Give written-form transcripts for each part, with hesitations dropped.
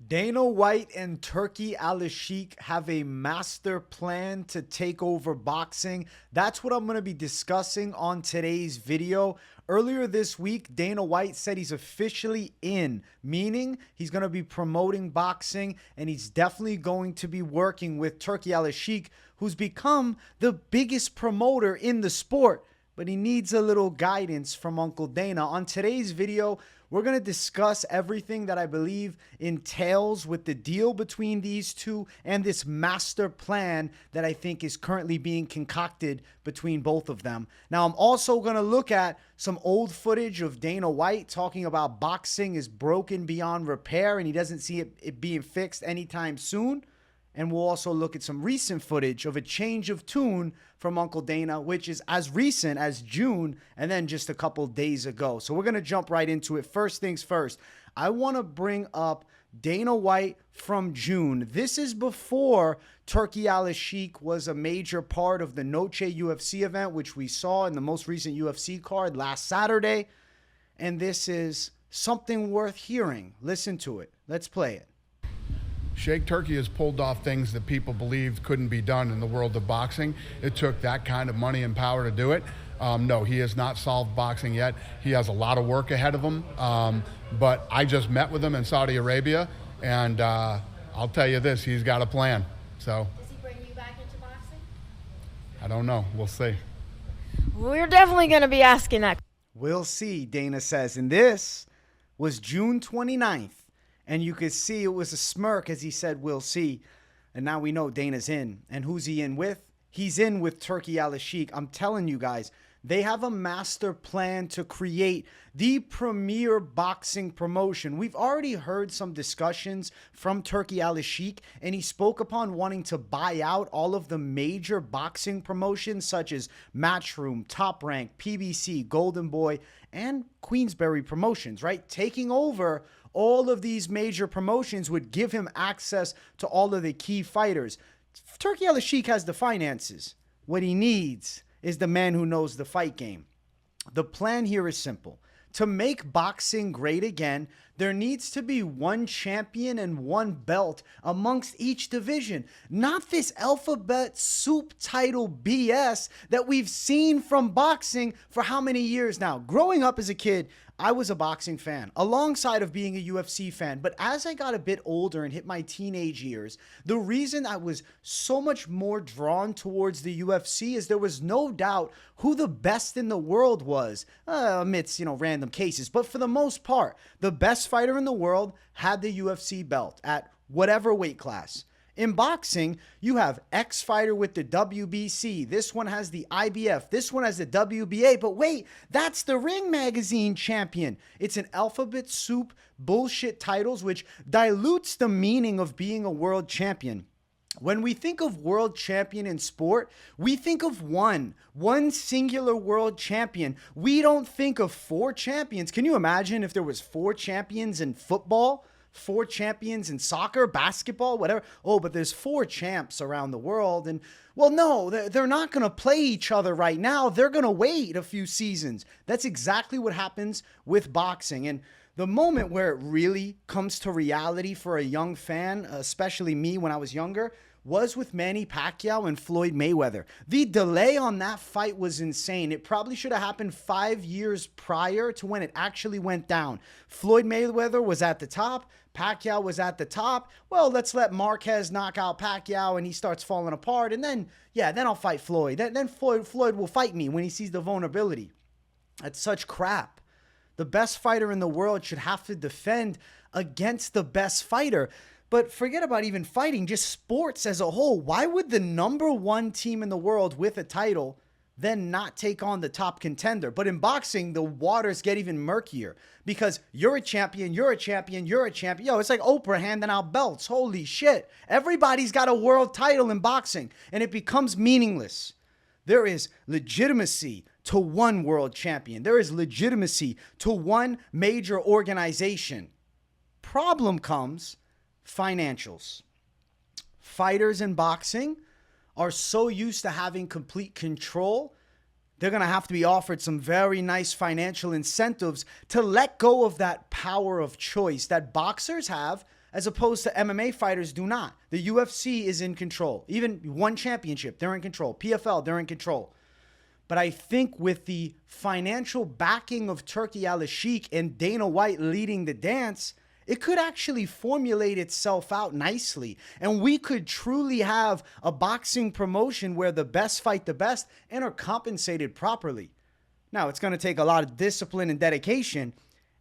Dana White and Turki Alalshikh have a master plan to take over boxing. That's what I'm going to be discussing on today's video. Earlier this week, Dana White said he's officially in, meaning he's going to be promoting boxing, and he's definitely going to be working with Turki Alalshikh, who's become the biggest promoter in the sport. But he needs a little guidance from Uncle Dana. On today's video, we're going to discuss everything that I believe entails with the deal between these two and this master plan that I think is currently being concocted between both of them. Now, I'm also going to look at some old footage of Dana White talking about boxing is broken beyond repair and he doesn't see it being fixed anytime soon. And we'll also look at some recent footage of a change of tune from Uncle Dana, which is as recent as June and then just a couple days ago. So we're going to jump right into it. First things first, I want to bring up Dana White from June. This is before Turki Alalshikh was a major part of the Noche UFC event, which we saw in the most recent UFC card last Saturday. And this is something worth hearing. Listen to it. Let's play it. Sheikh Turki has pulled off things that people believed couldn't be done in the world of boxing. It took that kind of money and power to do it. No, he has not solved boxing yet. He has a lot of work ahead of him. But I just met with him in Saudi Arabia, and I'll tell you this, he's got a plan. So, does he bring you back into boxing? I don't know. We'll see. We're definitely going to be asking that. We'll see, Dana says. And this was June 29th. And you could see it was a smirk as he said, we'll see. And now we know Dana's in. And who's he in with? He's in with Turki Alalshikh. I'm telling you guys, they have a master plan to create the premier boxing promotion. We've already heard some discussions from Turki Alalshikh, and he spoke upon wanting to buy out all of the major boxing promotions such as Matchroom, Top Rank, PBC, Golden Boy, and Queensberry Promotions, right? Taking over all of these major promotions would give him access to all of the key fighters. Turki Alalshikh has the finances. What he needs is the man who knows the fight game. The plan here is simple. To make boxing great again, there needs to be one champion and one belt amongst each division. Not this alphabet soup title BS that we've seen from boxing for how many years now? Growing up as a kid, I was a boxing fan alongside of being a UFC fan. But as I got a bit older and hit my teenage years, the reason I was so much more drawn towards the UFC is there was no doubt who the best in the world was, amidst, random cases. But for the most part, the best fighter in the world had the UFC belt at whatever weight class. In boxing, you have X fighter with the WBC. This one has the IBF. This one has the WBA. But wait, that's the Ring Magazine champion. It's an alphabet soup bullshit titles, which dilutes the meaning of being a world champion. When we think of world champion in sport, we think of one singular world champion. We don't think of four champions. Can you imagine if there was four champions in football? 4 champions in soccer, basketball, whatever. Oh, but there's 4 champs around the world. And, well, no, they're not going to play each other right now. They're going to wait a few seasons. That's exactly what happens with boxing. And the moment where it really comes to reality for a young fan, especially me when I was younger, was with Manny Pacquiao and Floyd Mayweather. The delay on that fight was insane. It probably should have happened 5 years prior to when it actually went down. Floyd Mayweather was at the top. Pacquiao was at the top. Well, let's let Marquez knock out Pacquiao and he starts falling apart. And then, then I'll fight Floyd. Then Floyd will fight me when he sees the vulnerability. That's such crap. The best fighter in the world should have to defend against the best fighter. But forget about even fighting, just sports as a whole. Why would the number 1 team in the world with a title then not take on the top contender? But in boxing, the waters get even murkier because you're a champion, you're a champion, you're a champion. Yo, it's like Oprah handing out belts. Holy shit. Everybody's got a world title in boxing and it becomes meaningless. There is legitimacy to one world champion. There is legitimacy to one major organization. Problem comes financials. Fighters in boxing are so used to having complete control, they're going to have to be offered some very nice financial incentives to let go of that power of choice that boxers have as opposed to MMA fighters do not. The UFC is in control. Even one championship, they're in control. PFL, they're in control. But I think with the financial backing of Turki Alalshikh and Dana White leading the dance, it could actually formulate itself out nicely. And we could truly have a boxing promotion where the best fight the best and are compensated properly. Now, it's going to take a lot of discipline and dedication,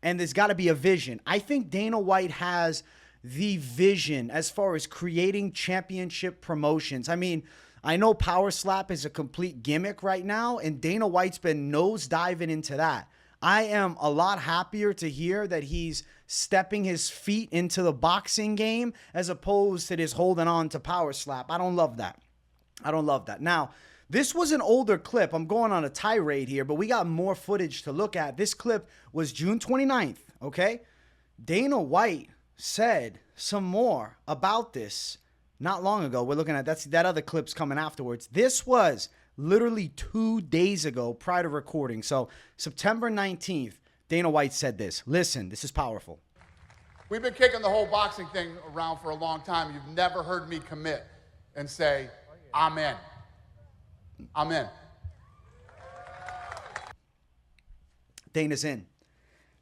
and there's got to be a vision. I think Dana White has the vision as far as creating championship promotions. I mean, I know Power Slap is a complete gimmick right now, and Dana White's been nosediving into that. I am a lot happier to hear that he's stepping his feet into the boxing game as opposed to just holding on to Power Slap. I don't love that. I don't love that. Now, this was an older clip. I'm going on a tirade here, but we got more footage to look at. This clip was June 29th, okay? Dana White said some more about this not long ago. We're looking at that other clip's coming afterwards. This was literally 2 days ago prior to recording. So September 19th, Dana White said this. Listen, this is powerful. We've been kicking the whole boxing thing around for a long time. You've never heard me commit and say, I'm in. I'm in. Dana's in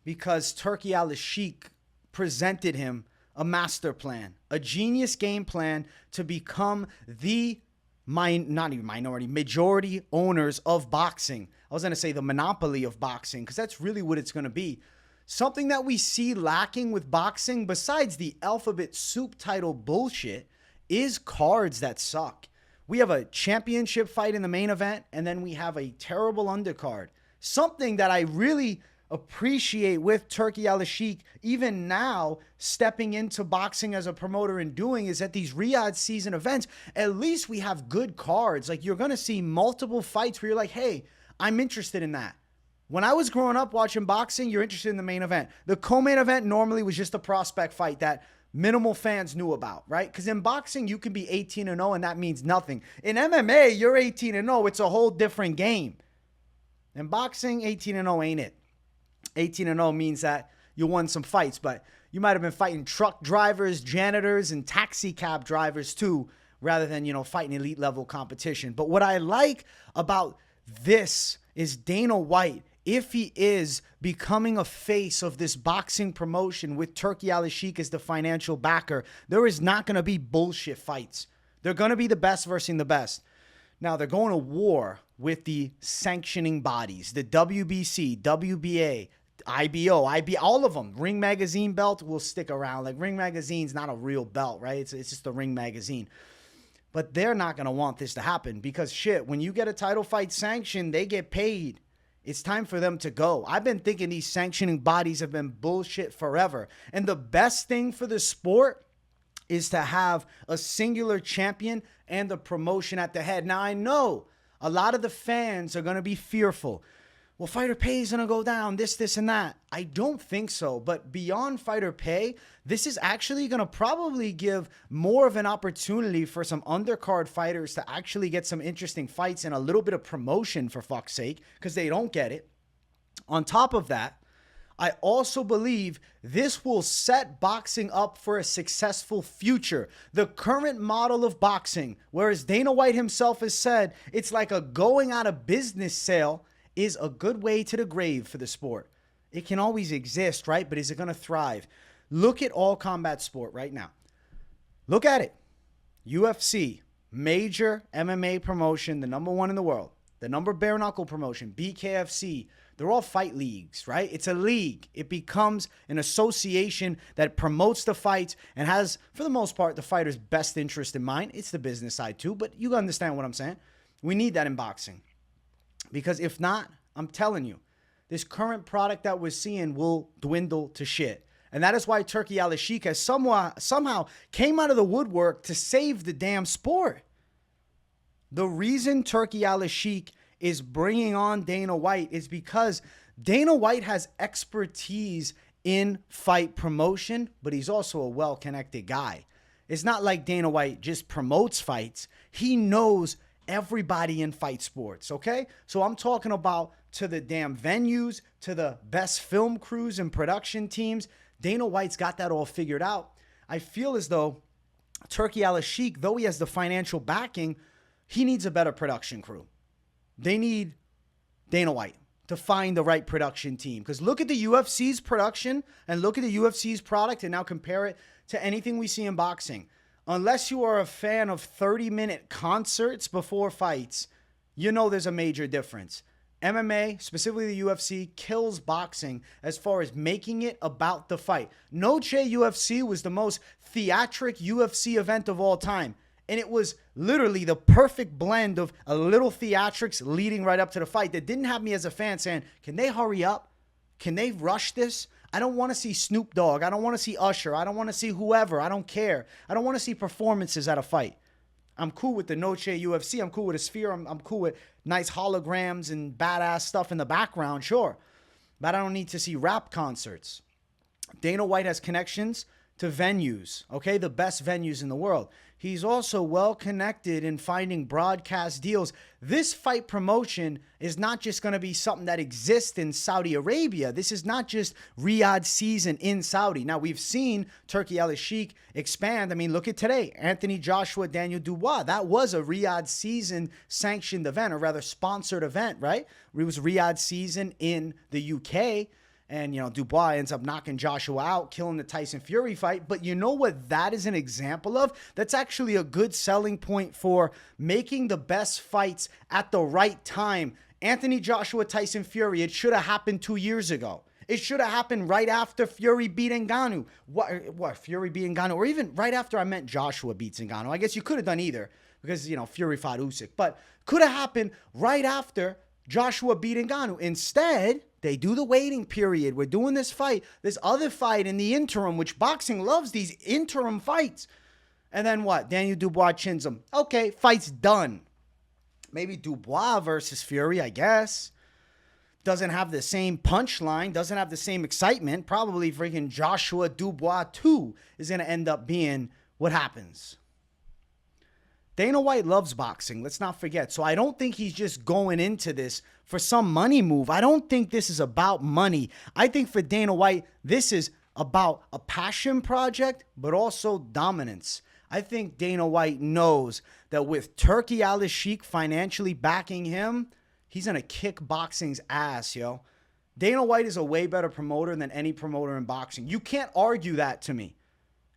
because Turki Alalshikh presented him a master plan, a genius game plan to become the not even minority, majority owners of boxing. I was going to say the monopoly of boxing because that's really what it's going to be. Something that we see lacking with boxing, besides the alphabet soup title bullshit, is cards that suck. We have a championship fight in the main event, and then we have a terrible undercard. Something that I really appreciate with Turki Alalshikh, even now stepping into boxing as a promoter and doing, is at these Riyadh season events, at least we have good cards. Like, you're going to see multiple fights where you're like, hey, I'm interested in that. When I was growing up watching boxing, you're interested in the main event. The co-main event normally was just a prospect fight that minimal fans knew about, right? Because in boxing, you can be 18-0 and that means nothing. In MMA, you're 18-0. It's a whole different game. In boxing, 18-0 ain't it. 18-0 means that you won some fights, but you might have been fighting truck drivers, janitors, and taxi cab drivers too, rather than, fighting elite level competition. But what I like about this is Dana White, if he is becoming a face of this boxing promotion with Turki Alalshikh as the financial backer, there is not going to be bullshit fights. They're going to be the best versus the best. Now, they're going to war with the sanctioning bodies, the WBC, WBA, IBO, all of them. Ring Magazine belt will stick around. Like, Ring Magazine's not a real belt, right? It's just a Ring Magazine. But they're not going to want this to happen because, shit, when you get a title fight sanctioned, they get paid. It's time for them to go. I've been thinking these sanctioning bodies have been bullshit forever. And the best thing for the sport is to have a singular champion and the promotion at the head. Now, I know a lot of the fans are going to be fearful. Well, fighter pay is going to go down, this, and that. I don't think so. But beyond fighter pay, this is actually going to probably give more of an opportunity for some undercard fighters to actually get some interesting fights and a little bit of promotion, for fuck's sake, because they don't get it. On top of that, I also believe this will set boxing up for a successful future. The current model of boxing, whereas Dana White himself has said it's like a going out of business sale, is a good way to the grave for the sport. It can always exist, right? But is it going to thrive? Look at all combat sport right now. Look at it. UFC, major MMA promotion, the number one in the world. The number bare knuckle promotion, BKFC. They're all fight leagues, right? It's a league. It becomes an association that promotes the fights and has, for the most part, the fighter's best interest in mind. It's the business side too, but you understand what I'm saying. We need that in boxing. Because if not, I'm telling you, this current product that we're seeing will dwindle to shit. And that is why Turki Alalshikh has somehow came out of the woodwork to save the damn sport. The reason Turki Alalshikh is bringing on Dana White is because Dana White has expertise in fight promotion, but he's also a well-connected guy. It's not like Dana White just promotes fights. He knows everybody in fight sports, okay? So I'm talking about to the damn venues, to the best film crews and production teams. Dana White's got that all figured out. I feel as though Turki Alalshikh, though he has the financial backing, he needs a better production crew. They need Dana White to find the right production team. Because look at the UFC's production and look at the UFC's product and now compare it to anything we see in boxing. Unless you are a fan of 30-minute concerts before fights, you know there's a major difference. MMA, specifically the UFC, kills boxing as far as making it about the fight. Noche UFC was the most theatric UFC event of all time. And it was literally the perfect blend of a little theatrics leading right up to the fight that didn't have me as a fan saying, can they hurry up? Can they rush this? I don't want to see Snoop Dogg. I don't want to see Usher. I don't want to see whoever. I don't care. I don't want to see performances at a fight. I'm cool with the Noche UFC. I'm cool with a Sphere. I'm cool with nice holograms and badass stuff in the background, sure. But I don't need to see rap concerts. Dana White has connections to venues, okay? The best venues in the world. He's also well connected in finding broadcast deals. This fight promotion is not just going to be something that exists in Saudi Arabia. This is not just Riyadh season in Saudi. Now, we've seen Turki Alalshikh expand. I mean, look at today. Anthony Joshua, Daniel Dubois. That was a Riyadh season sanctioned event, or rather sponsored event, right? It was Riyadh season in the UK. And, you know, Dubois ends up knocking Joshua out, killing the Tyson Fury fight. But you know what that is an example of? That's actually a good selling point for making the best fights at the right time. Anthony Joshua, Tyson Fury, it should have happened 2 years ago. It should have happened right after Fury beat Ngannou. What, Fury beat Ngannou? Or even right after I meant Joshua beats Ngannou. I guess you could have done either because, you know, Fury fought Usyk. But could have happened right after Joshua beat Ngannou. Instead, they do the waiting period. We're doing this fight, this other fight in the interim, which boxing loves these interim fights. And then what? Daniel Dubois chins him. Okay, fight's done. Maybe Dubois versus Fury, I guess. Doesn't have the same punchline, doesn't have the same excitement. Probably freaking Joshua Dubois 2 is going to end up being what happens. Dana White loves boxing, let's not forget. So I don't think he's just going into this for some money move. I don't think this is about money. I think for Dana White, this is about a passion project, but also dominance. I think Dana White knows that with Turki Alalshikh financially backing him, he's going to kick boxing's ass, yo. Dana White is a way better promoter than any promoter in boxing. You can't argue that to me.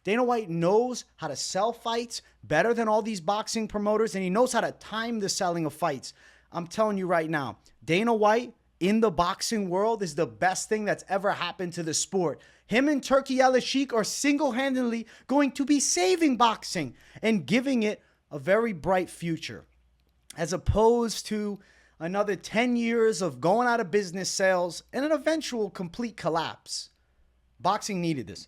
Dana White knows how to sell fights better than all these boxing promoters, and he knows how to time the selling of fights. I'm telling you right now, Dana White in the boxing world is the best thing that's ever happened to the sport. Him and Turki Alalshikh are single-handedly going to be saving boxing and giving it a very bright future, as opposed to another 10 years of going out of business sales and an eventual complete collapse. Boxing needed this,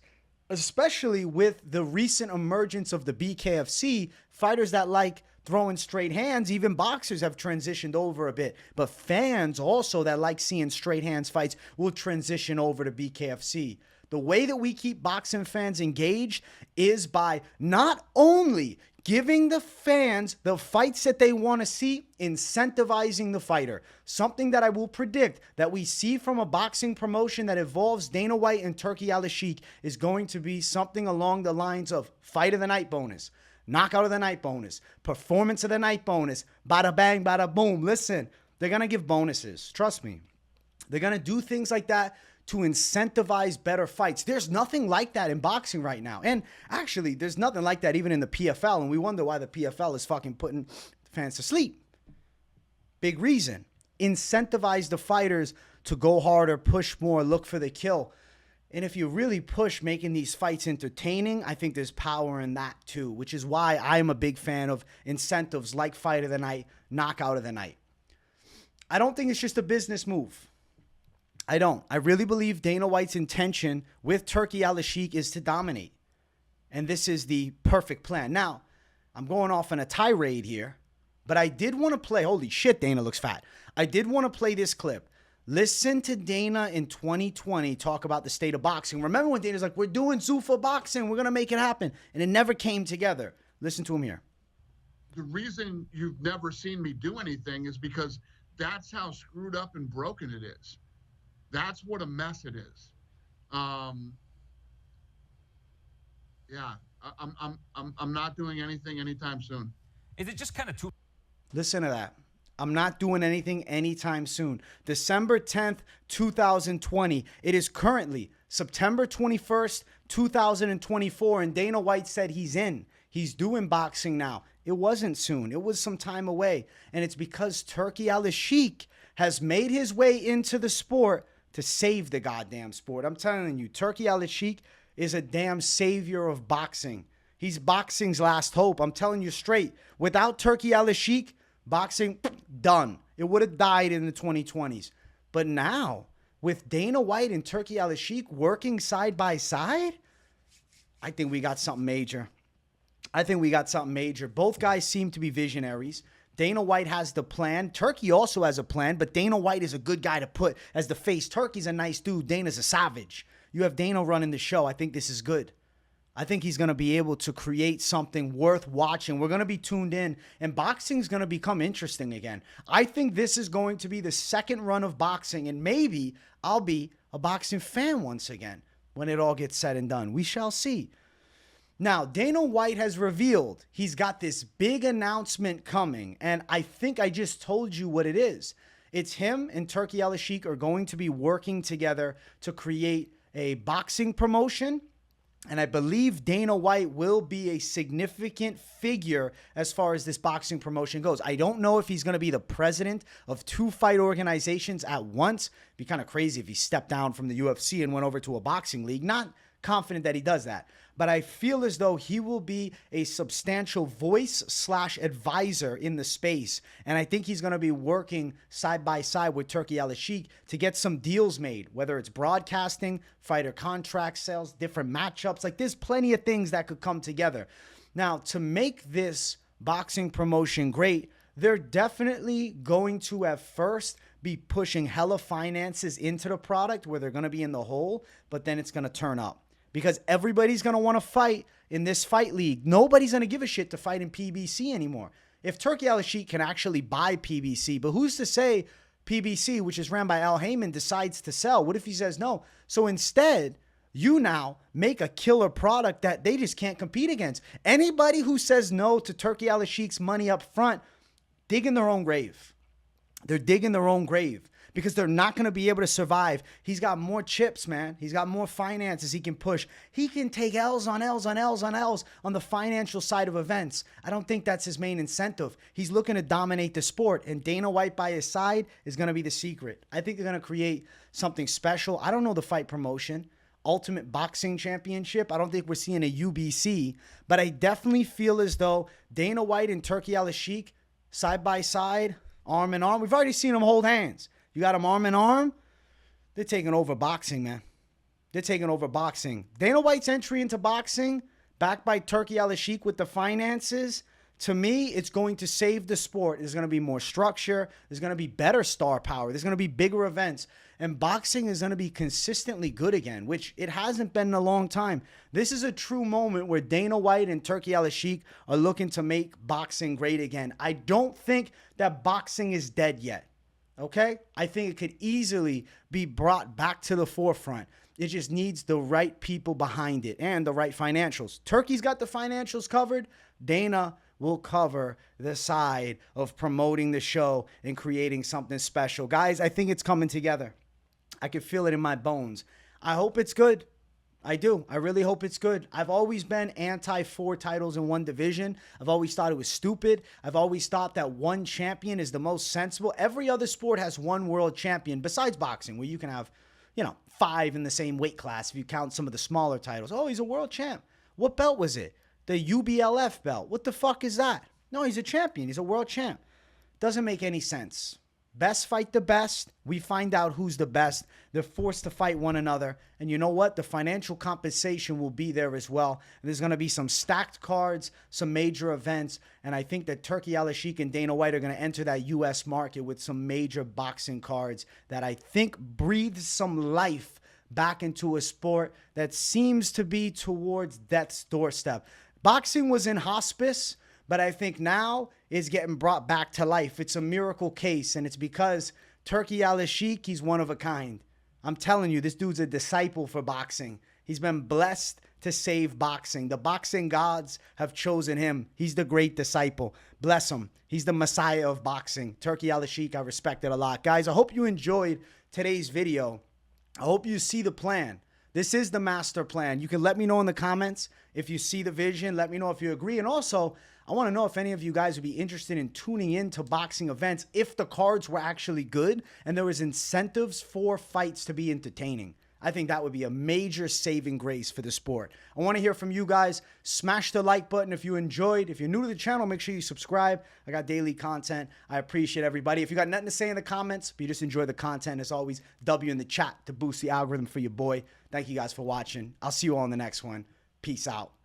especially with the recent emergence of the BKFC, fighters that like throwing straight hands. Even boxers have transitioned over a bit. But fans also that like seeing straight hands fights will transition over to BKFC. The way that we keep boxing fans engaged is by not only giving the fans the fights that they want to see, incentivizing the fighter. Something that I will predict that we see from a boxing promotion that involves Dana White and Turki Alalshikh is going to be something along the lines of fight of the night bonus, knockout of the night bonus, performance of the night bonus, bada bang, bada boom. Listen, they're going to give bonuses. Trust me. They're going to do things like that to incentivize better fights. There's nothing like that in boxing right now. And actually, there's nothing like that even in the PFL. And we wonder why the PFL is fucking putting fans to sleep. Big reason. Incentivize the fighters to go harder, push more, look for the kill. And if you really push making these fights entertaining, I think there's power in that too, which is why I'm a big fan of incentives like fight of the night, knockout of the night. I don't think it's just a business move. I don't. I really believe Dana White's intention with Turki Alalshikh is to dominate. And this is the perfect plan. Now, I'm going off on a tirade here, but I did want to play, holy shit, Dana looks fat. I did want to play this clip. Listen to Dana in 2020 talk about the state of boxing. Remember when Dana's like, we're doing Zuffa boxing, we're going to make it happen. And it never came together. Listen to him here. The reason you've never seen me do anything is because that's how screwed up and broken it is. That's what a mess it is. Yeah, I'm not doing anything anytime soon. Is it just kind of too? Listen to that. I'm not doing anything anytime soon. December 10th, 2020. It is currently September 21st, 2024, and Dana White said he's in. He's doing boxing now. It wasn't soon. It was some time away. And it's because Turki Alalshikh has made his way into the sport to save the goddamn sport. I'm telling you, Turki Alalshikh is a damn savior of boxing. He's boxing's last hope. I'm telling you straight. Without Turki Alalshikh, boxing, done. It would have died in the 2020s. But now, with Dana White and Turki Alalshikh working side by side, I think we got something major. Both guys seem to be visionaries. Dana White has the plan. Turki also has a plan, but Dana White is a good guy to put as the face. Turki's a nice dude. Dana's a savage. You have Dana running the show. I think this is good. I think he's going to be able to create something worth watching. We're going to be tuned in, and boxing's going to become interesting again. I think this is going to be the second run of boxing, and maybe I'll be a boxing fan once again when it all gets said and done. We shall see. Now, Dana White has revealed he's got this big announcement coming, and I think I just told you what it is. It's him and Turki Alalshikh are going to be working together to create a boxing promotion. And I believe Dana White will be a significant figure as far as this boxing promotion goes. I don't know if he's going to be the president of two fight organizations at once. It'd be kind of crazy if he stepped down from the UFC and went over to a boxing league. Not confident that he does that. But I feel as though he will be a substantial voice/advisor in the space. And I think he's going to be working side by side with Turki Alalshikh to get some deals made, whether it's broadcasting, fighter contract sales, different matchups. Like, there's plenty of things that could come together. Now, to make this boxing promotion great, they're definitely going to at first be pushing hella finances into the product where they're going to be in the hole, but then it's going to turn up. Because everybody's going to want to fight in this fight league. Nobody's going to give a shit to fight in PBC anymore. If Turki Alalshikh can actually buy PBC, but who's to say PBC, which is ran by Al Heyman, decides to sell? What if he says no? So instead, you now make a killer product that they just can't compete against. Anybody who says no to Turki Alalshikh's money up front, digging their own grave. They're digging their own grave. Because they're not going to be able to survive. He's got more chips, man. He's got more finances he can push. He can take L's on L's on L's on L's on the financial side of events. I don't think that's his main incentive. He's looking to dominate the sport, and Dana White by his side is going to be the secret. I think they're going to create something special. I don't know the fight promotion. Ultimate Boxing Championship. I don't think we're seeing a UBC, but I definitely feel as though Dana White and Turki Alalshikh side by side, arm in arm. We've already seen them hold hands. You got them arm in arm. They're taking over boxing, man. They're taking over boxing. Dana White's entry into boxing, backed by Turki Alalshikh with the finances, to me, it's going to save the sport. There's going to be more structure. There's going to be better star power. There's going to be bigger events. And boxing is going to be consistently good again, which it hasn't been in a long time. This is a true moment where Dana White and Turki Alalshikh are looking to make boxing great again. I don't think that boxing is dead yet. Okay? I think it could easily be brought back to the forefront. It just needs the right people behind it and the right financials. Turki's got the financials covered. Dana will cover the side of promoting the show and creating something special. Guys, I think it's coming together. I can feel it in my bones. I hope it's good. I do. I really hope it's good. I've always been anti 4 titles in one division. I've always thought it was stupid. I've always thought that one champion is the most sensible. Every other sport has one world champion besides boxing, where you can have, 5 in the same weight class if you count some of the smaller titles. Oh, he's a world champ. What belt was it? The UBLF belt. What the fuck is that? No, he's a champion. He's a world champ. Doesn't make any sense. Best fight the best. We find out who's the best. They're forced to fight one another. And you know what? The financial compensation will be there as well. And there's going to be some stacked cards, some major events. And I think that Turki Alalshikh and Dana White are going to enter that U.S. market with some major boxing cards that I think breathes some life back into a sport that seems to be towards death's doorstep. Boxing was in hospice, but I think now is getting brought back to life. It's a miracle case, and it's because Turki Alalshikh, he's one of a kind. I'm telling you, this dude's a disciple for boxing. He's been blessed to save boxing. The boxing gods have chosen him. He's the great disciple. Bless him. He's the messiah of boxing. Turki Alalshikh, I respect it a lot. Guys, I hope you enjoyed today's video. I hope you see the plan. This is the master plan. You can let me know in the comments if you see the vision. Let me know if you agree. And also, I want to know if any of you guys would be interested in tuning in to boxing events if the cards were actually good and there was incentives for fights to be entertaining. I think that would be a major saving grace for the sport. I want to hear from you guys. Smash the like button if you enjoyed. If you're new to the channel, make sure you subscribe. I got daily content. I appreciate everybody. If you got nothing to say in the comments, but you just enjoy the content, as always, W in the chat to boost the algorithm for your boy. Thank you guys for watching. I'll see you all in the next one. Peace out.